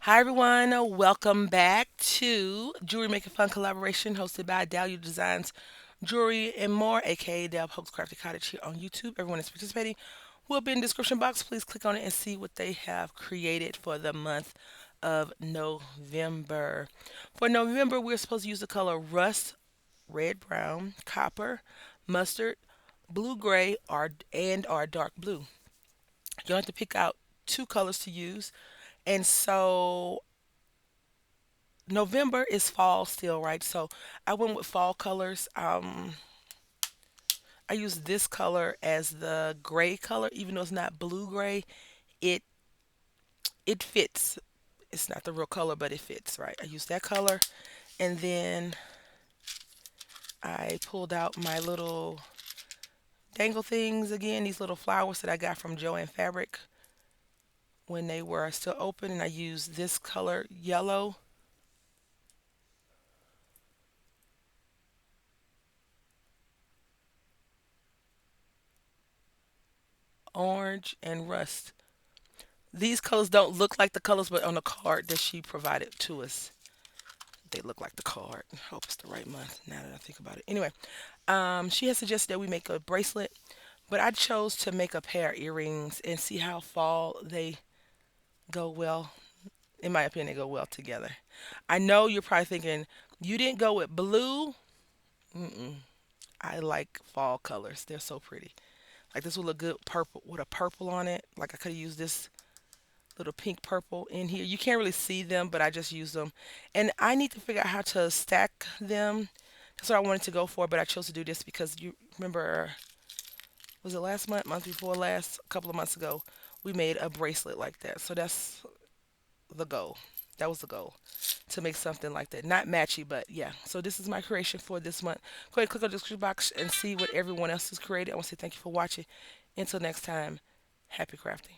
Hi everyone, welcome back to Jewelry Making Fun collaboration hosted by Dahlia Designs Jewelry and More, aka Dell Pokes Crafty Cottage here on YouTube. Everyone is participating will be in the description box. Please click on it and see what they have created for the month of November. For November, we're supposed to use the color rust, red brown, copper, mustard, blue gray, or dark blue. You have to pick out two colors to use. And so November is fall still, right? So I went with fall colors. I use this color as the gray color, even though it's not blue gray. It it fits. It's not the real color, but it fits, right? I use that color, and then I pulled out my little dangle things again. These little flowers that I got from Joann Fabric when they were still open, and I used this color yellow, orange, and rust. These colors don't look like the colors, but on the card that she provided to us, they look like the card. I hope it's the right month now that I think about it. Anyway, she has suggested that we make a bracelet, but I chose to make a pair of earrings and see how fall they go well. In my opinion, they go well together. I know you're probably thinking, you didn't go with blue. Mm-mm. I like fall colors. They're so pretty. Like this would look good purple with a purple on it. Like I could have used this little pink purple in here. You can't really see them, but I just use them. And I need to figure out how to stack them. That's what I wanted to go for, but I chose to do this because you remember, was it last month, month before last, a couple of months ago, we made a bracelet like that. So that's the goal. That was the goal to make something like that. Not matchy, but yeah. So this is my creation for this month. Go ahead, click on the description box and see what everyone else has created. I want to say thank you for watching. Until next time, happy crafting.